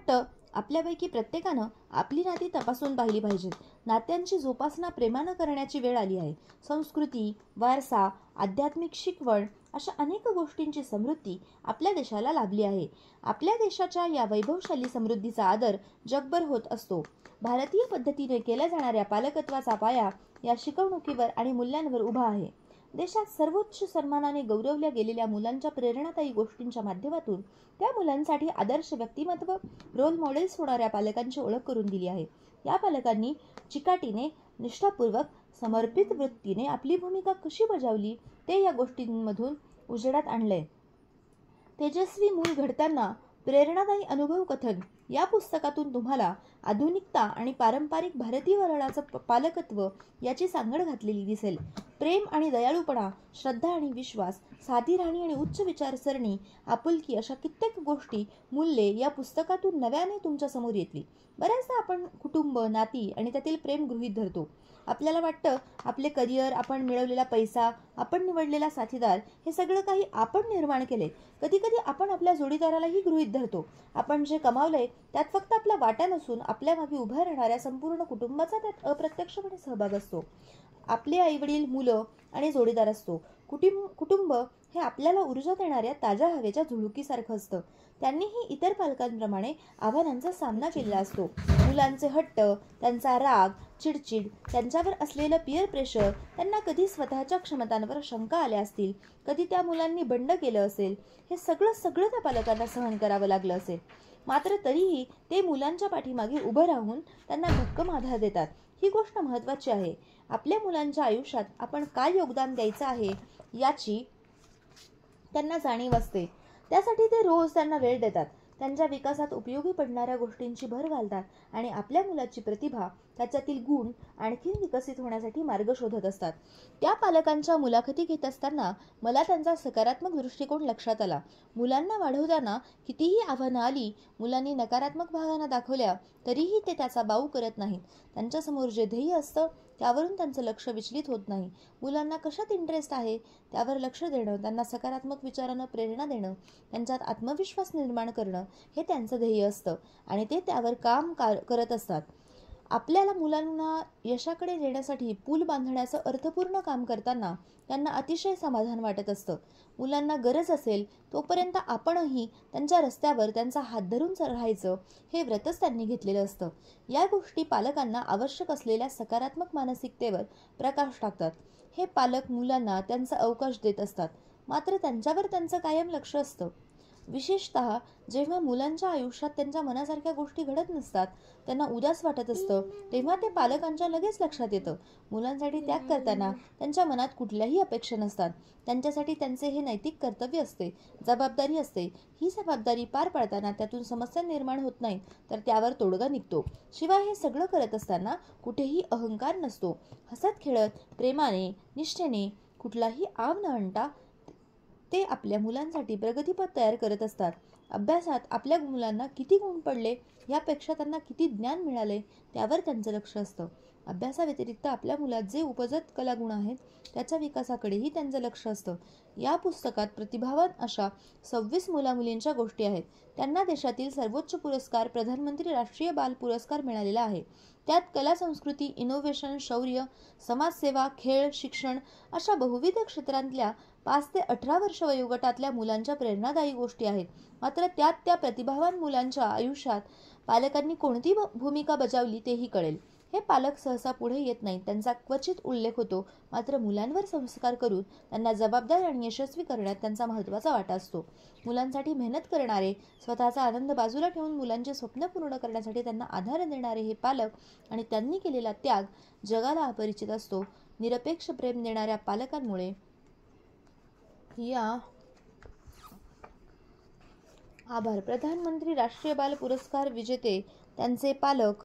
वाटतं आपल्यापैकी प्रत्येकानं आपली नाती तपासून पाहिली पाहिजेत. नात्यांची जोपासना प्रेमानं करण्याची वेळ आली आहे. संस्कृती, वारसा, आध्यात्मिक शिकवण अशा अनेक गोष्टींची समृद्धी आपल्या देशाला लाभली आहे. आपल्या देशाच्या या वैभवशाली समृद्धीचा आदर जगभर होत असतो. भारतीय पद्धतीने केल्या जाणाऱ्या पालकत्वाचा पाया या शिकवणुकीवर आणि मूल्यांवर उभा आहे. देशात सर्वोच्च सन्मानाने गौरवल्या गेलेल्या मुलांच्या प्रेरणादायी गोष्टींच्या माध्यमातून त्या मुलांसाठी आदर्श व्यक्तिमत्व, रोल मॉडेल्स होणाऱ्या पालकांची ओळख करून दिली आहे. या पालकांनी चिकाटीने, निष्ठापूर्वक, समर्पित वृत्तीने आपली भूमिका कशी बजावली ते या गोष्टींमधून उजेडात आणलंय. तेजस्वी मूल घडताना प्रेरणादायी अनुभव कथन या पुस्तकातून तुम्हाला आधुनिकता आणि पारंपरिक भारतीय वळणाचं पालकत्व याची सांगड घातलेली दिसेल. प्रेम आणि दयाळूपणा, श्रद्धा आणि विश्वास, साधी राहणी आणि उच्च विचारसरणी, आपुलकी अशा कित्येक गोष्टी, मूल्ये या पुस्तकातून नव्याने तुमच्या समोर येतील. बऱ्याचदा आपण कुटुंब, नाती आणि त्यातील प्रेम गृहीत धरतो. आपल्याला वाटतं आपले करिअर, आपण मिळवलेला पैसा, आपण निवडलेला साथीदार हे सगळं काही आपण निर्माण केले. कधी कधी आपण आपल्या जोडीदारालाही गृहीत धरतो. आपण जे कमावलंय त्यात फक्त आपला वाटा नसून आपल्या मागे उभ्या राहणाऱ्या संपूर्ण कुटुंबाचा त्यात अप्रत्यक्षपणे सहभाग असतो. आपले आईवडील, मुलं आणि जोडीदार असतो. कुटुंब हे आपल्याला ऊर्जा देणाऱ्या ताज्या हवेच्या झुळुकीसारखं असतं. त्यांनीही इतर पालकांप्रमाणे आव्हानांचा सामना केलेला असतो. मुलांचे हट्ट, त्यांचा राग, चिडचिड, त्यांच्यावर असलेलं पीअर प्रेशर, त्यांना कधी स्वतःच्या क्षमतांवर शंका आल्या असतील, कधी त्या मुलांनी बंड केलं असेल, हे सगळं त्या पालकांना सहन करावं लागलं असेल. मात्र तरीही ते मुलांच्या पाठीमागे उभं राहून त्यांना भक्कम आधार देतात. ही गोष्ट महत्त्वाची आहे. आपल्या मुलांच्या आयुष्यात आपण काय योगदान द्यायचं आहे याची त्यांना जाणीव असते. त्यासाठी ते रोज त्यांना वेळ देतात. त्यांच्या विकासात उपयोगी पडणाऱ्या गोष्टींची भर घालतात आणि आपल्या मुलाची प्रतिभा, त्याच्यातील गुण आणखीन विकसित होण्यासाठी मार्ग शोधत असतात. त्या पालकांच्या मुलाखती घेत असताना मला त्यांचा सकारात्मक दृष्टिकोन लक्षात आला. मुलांना वाढवताना कितीही आव्हानं आली, मुलांनी नकारात्मक भावना दाखवल्या तरीही ते त्याचा बाऊ करत नाहीत. त्यांच्यासमोर जे ध्येय असतं त्यावरून त्यांचं लक्ष विचलित होत नाही. मुलांना कशात इंटरेस्ट आहे त्यावर लक्ष देणं, त्यांना सकारात्मक विचारानं प्रेरणा देणं, त्यांच्यात आत्मविश्वास निर्माण करणं हे त्यांचं ध्येय असतं आणि ते त्यावर काम करत असतात. आपल्याला मुलांना यशाकडे नेण्यासाठी पूल बांधण्याचं अर्थपूर्ण काम करताना त्यांना अतिशय समाधान वाटत असतं. मुलांना गरज असेल तोपर्यंत आपणही त्यांच्या रस्त्यावर त्यांचा हात धरून राहायचं हे व्रतच त्यांनी घेतलेलं असतं. या गोष्टी पालकांना आवश्यक असलेल्या सकारात्मक मानसिकतेवर प्रकाश टाकतात. हे पालक मुलांना त्यांचा अवकाश देत असतात, मात्र त्यांच्यावर त्यांचं कायम लक्ष असतं. विशेषतः जेव्हा मुलांच्या आयुष्यात त्यांच्या मनासारख्या गोष्टी घडत नसतात, त्यांना उदास वाटत असतं, तेव्हा ते पालकांच्या लगेच लक्षात येतं. मुलांसाठी त्याग करताना त्यांच्या मनात कुठल्याही अपेक्षा नसतात. त्यांच्यासाठी त्यांचे हे नैतिक कर्तव्य असते, जबाबदारी असते. ही जबाबदारी पार पाडताना त्यातून समस्या निर्माण होत नाहीत, तर त्यावर तोडगा निघतो. शिवाय हे सगळं करत असताना कुठेही अहंकार नसतो. हसत खेळत, प्रेमाने, निष्ठेने, कुठलाही आव न आणता ते आपल्या मुलांसाठी प्रगतीपथ तयार करत असतात. अभ्यासात आपल्या मुलांना किती गुण पडले यापेक्षा त्यांना किती ज्ञान मिळाले त्यावर त्यांचं लक्ष असतं. अभ्यासाव्यतिरिक्त आपल्या मुलात जे उपजत कलागुण आहेत त्याच्या विकासाकडेही त्यांचं लक्ष असतं. या पुस्तकात प्रतिभावान अशा 26 मुलामुलींच्या गोष्टी आहेत. त्यांना देशातील सर्वोच्च पुरस्कार, प्रधानमंत्री राष्ट्रीय बाल पुरस्कार मिळालेला आहे. त्यात कला, संस्कृती, इनोव्हेशन, शौर्य, समाजसेवा, खेळ, शिक्षण अशा बहुविध क्षेत्रांतल्या 5 ते 18 वर्ष वयोगटातल्या मुलांच्या प्रेरणादायी गोष्टी आहेत. मात्र त्यात त्या प्रतिभावान मुलांच्या आयुष्यात पालकांनी कोणती भूमिका बजावली तेही कळेल. हे पालक सहसा पुढे येत नाहीत, त्यांचा क्वचित उल्लेख होतो. मात्र मुलांवर संस्कार करून त्यांना जबाबदार आणि यशस्वी करण्यात त्यांचा महत्त्वाचा वाटा असतो. मुलांसाठी मेहनत करणारे, स्वतःचा आनंद बाजूला ठेवून मुलांचे स्वप्न पूर्ण करण्यासाठी त्यांना आधार देणारे हे पालक आणि त्यांनी केलेला त्याग जगाला अपरिचित असतो. निरपेक्ष प्रेम देणाऱ्या पालकांमुळे आभार. प्रधानमंत्री राष्ट्रीय बाल पुरस्कार विजेते, त्यांचे पालक